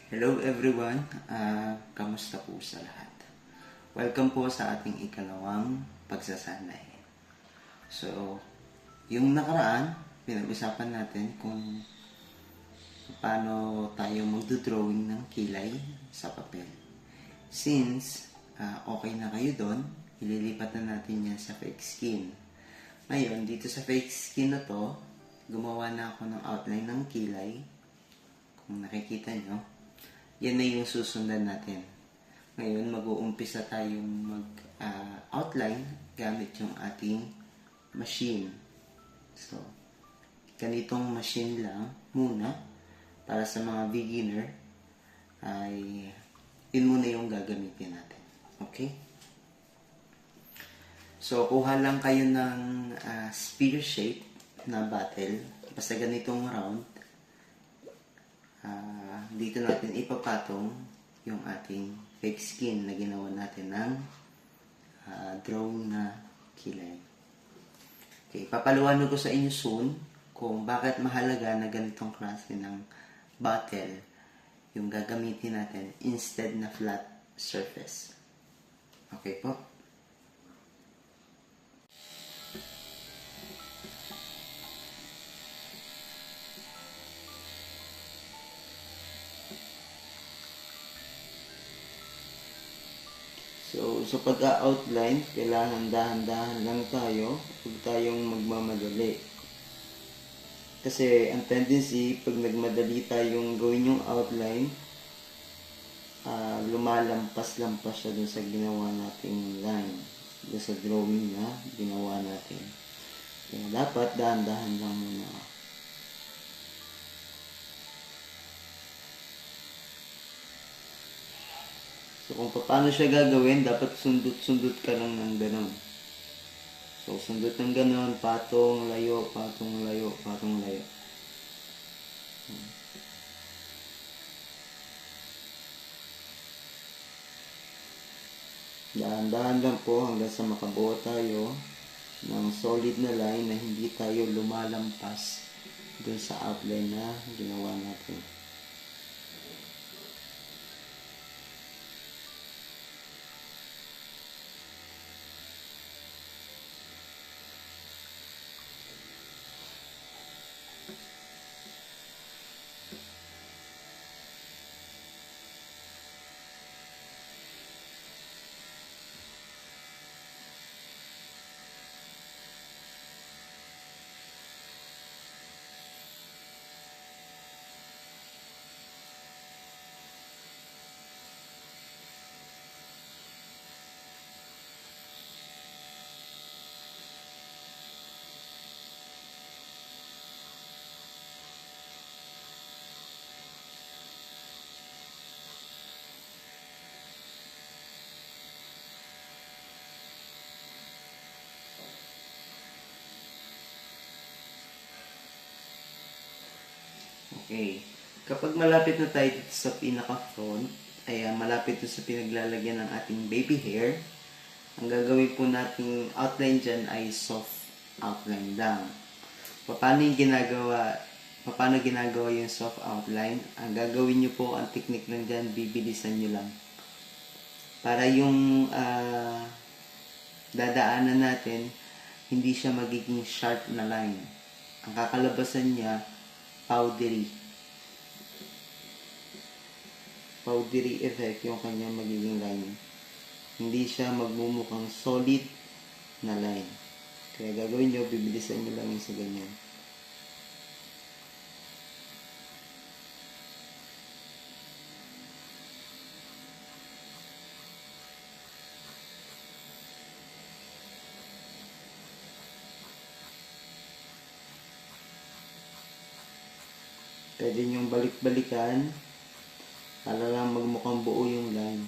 Hello everyone, kamusta po sa lahat? Welcome po sa ating ikalawang pagsasanay. So, yung nakaraan, pinag-usapan natin kung paano tayo magdodrawing ng kilay sa papel. Since okay na kayo doon, ililipat na natin yan sa fake skin. Ngayon, dito sa fake skin na to, gumawa na ako ng outline ng kilay. Kung nakikita nyo, yan na yung susundan natin. Ngayon, mag-uumpisa tayong mag-outline gamit yung ating machine. So, ganitong machine lang muna para sa mga beginner ay yun muna yung gagamitin natin. Okay? So, kuha lang kayo ng spear shape na bottle. Basta ganitong round. Dito natin ipapatong yung ating fake skin na ginawa natin ng drawing na kilay. Okay, papaluwanan ko sa inyo soon kung bakit mahalaga na ganitong klase ng bottle yung gagamitin natin instead na flat surface. Okay po? So, sa pag-outline, kailangan dahan-dahan lang tayo. Huwag tayong magmamadali. Kasi, ang tendency, pag nagmadali tayong gawin yung outline, lumalampas-lampas siya dun sa ginawa nating line. Dun sa drawing na ginawa natin. Kaya dapat dahan-dahan lang muna. So, kung paano siya gagawin, dapat sundot-sundot ka lang ng gano'n. So, sundot ng gano'n, patong, layo, patong, layo, patong, layo. Dahan-dahan lang po hanggang sa makabuo tayo ng solid na line na hindi tayo lumalampas dun sa outline na ginawa natin. Okay. Kapag malapit na tayo dito sa pinaka-front, ay malapit na sa pinaglalagyan ng ating baby hair, ang gagawin po nating outline dyan ay soft outline lang. Paano ginagawa yung soft outline? Ang gagawin nyo po, ang technique lang dyan, bibilisan nyo lang. Para yung dadaanan natin, hindi siya magiging sharp na line. Ang kakalabasan niya, powdery effect yung kanyang magiging line. Hindi siya magmumukhang solid na line. Kaya gagawin nyo, bibilisan nyo lang yung sa ganyan. Pwede nyong balik-balikan para lang magmukhang buo yung line.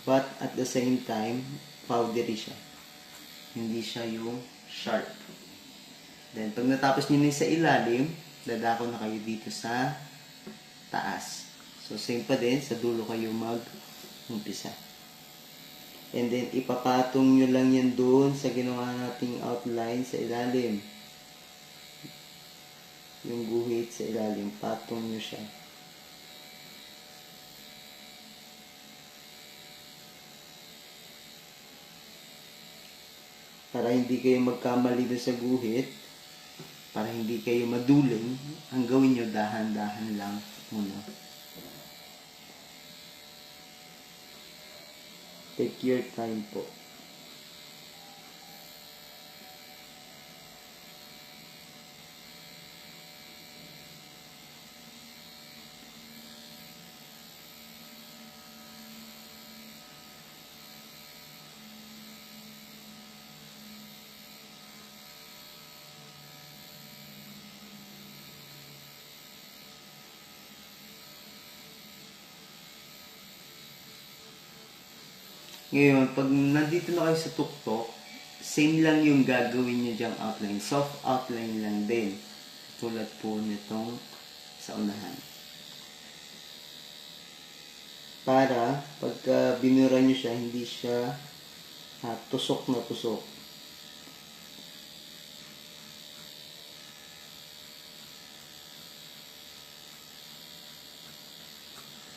But at the same time, powdery siya. Hindi siya yung sharp. Then, pag natapos nyo na sa ilalim, dadako na kayo dito sa taas. So, same pa din, sa dulo kayo mag-umpisa. And then, ipapatong nyo lang yan doon sa ginawa nating outline sa ilalim. Yung guhit sa ilalim, patong nyo siya. para hindi kayo magkamali doon sa guhit, para hindi kayo maduling, ang gawin nyo dahan-dahan lang muna. Take your time po. Ngayon, pag nandito na kayo sa tuktok, same lang yung gagawin nyo dyang outline. Soft outline lang din. Tulad po nitong sa unahan. Para, pagka binura nyo siya, hindi siya tusok na tusok.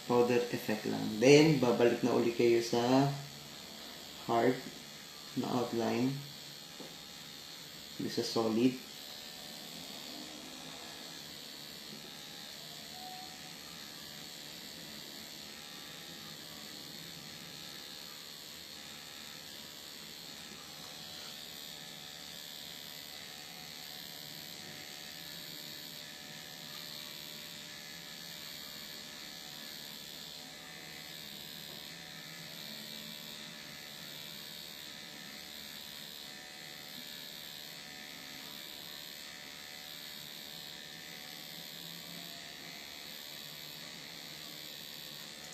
Powder effect lang. Then, babalik na uli kayo sa hard na outline sa solid.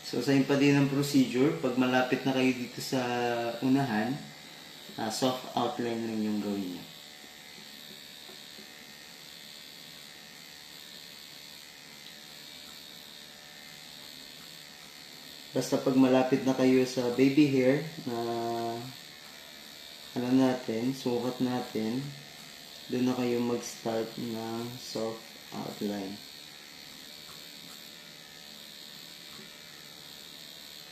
So, same pa din ang procedure. Pag malapit na kayo dito sa unahan, soft outline lang yung gawin nyo. Basta pag malapit na kayo sa baby hair, na natin, sukat natin, doon na kayo mag-start ng soft outline.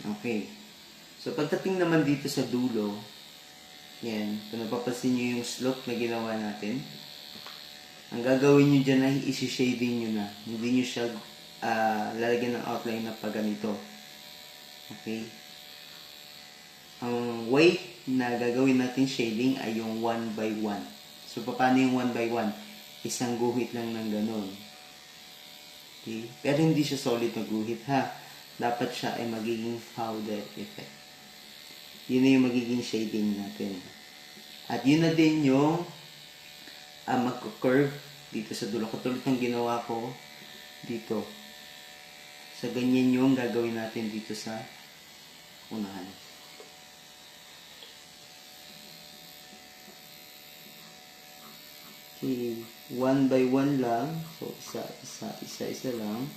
Okay. So, pagdating naman dito sa dulo, yan, kung napapansin nyo yung slope na ginawa natin, ang gagawin nyo dyan ay isi-shading nyo na. Hindi nyo siya lalagyan ng outline na pa ganito. Okay? Ang way na gagawin natin shading ay yung 1 by 1. So, paano yung 1 by 1? Isang guhit lang ng ganun. Okay? Pero hindi siya solid na guhit, ha? Dapat siya ay magiging powder effect. Yun na yung magiging shading natin. At yun na din yung magko-curve dito sa dulo. Katulad ng ginawa ko dito. So, ganyan yung gagawin natin dito sa unahan. Okay. 1 by 1 lang. So, isa lang.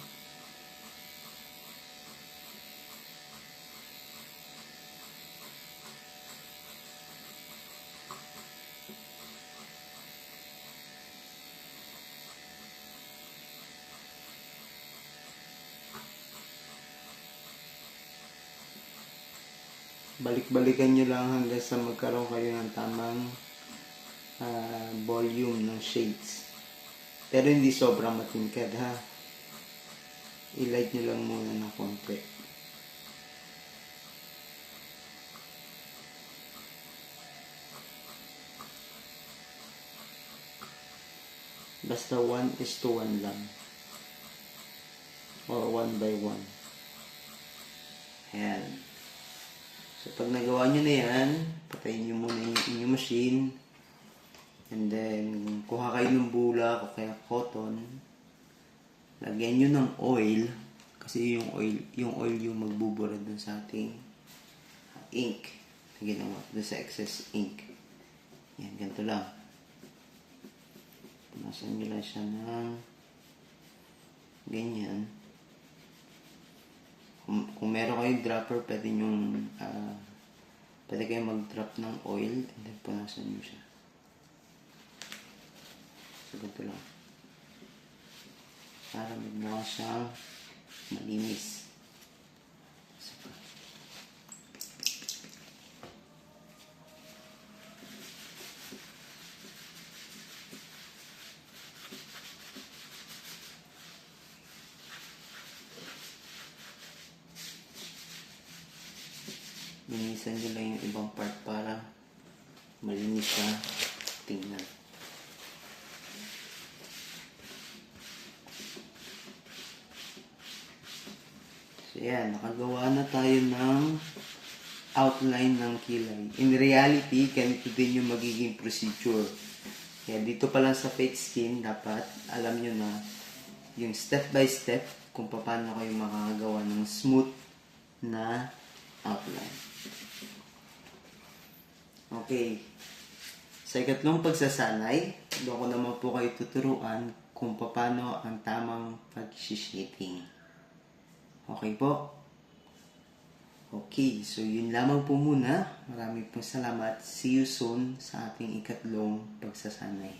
Balik-balikan nyo lang hanggang sa magkaroon kayo ng tamang volume ng shades. Pero hindi sobrang matingkad, ha. I-light nyo lang muna ng konti. Basta 1:1 lang. Or 1 by 1. Ayan. So, pag nagawa nyo na yan, patayin nyo muna yung inyong machine. And then, kuha kayo ng bulak o kaya cotton. Lagyan nyo ng oil. Kasi yung oil yung magbubura dun sa ating ink. Na ginawa dun sa excess ink. Yan, ganito lang. Punasan nyo lang siya ng ganyan. Kung meron kayong dropper, pwede kayong mag-drop ng oil and then punasan nyo siya. So, ganito lang. Para magmukha siyang malinis. linisan nyo lang yung ibang part para malinis na tingnan. So yan, nakagawa na tayo ng outline ng kilay. In reality, ganito din yung magiging procedure. Kaya dito pa lang sa fake skin, dapat alam nyo na yung step by step kung paano kayo makakagawa ng smooth na outline. Okay. Sa ikatlong pagsasanay, doon ko naman po kayo tuturuan kung paano ang tamang pag-shading. Okay po? Okay, so yun lamang po muna. Maraming pong salamat. See you soon sa ating ikatlong pagsasanay.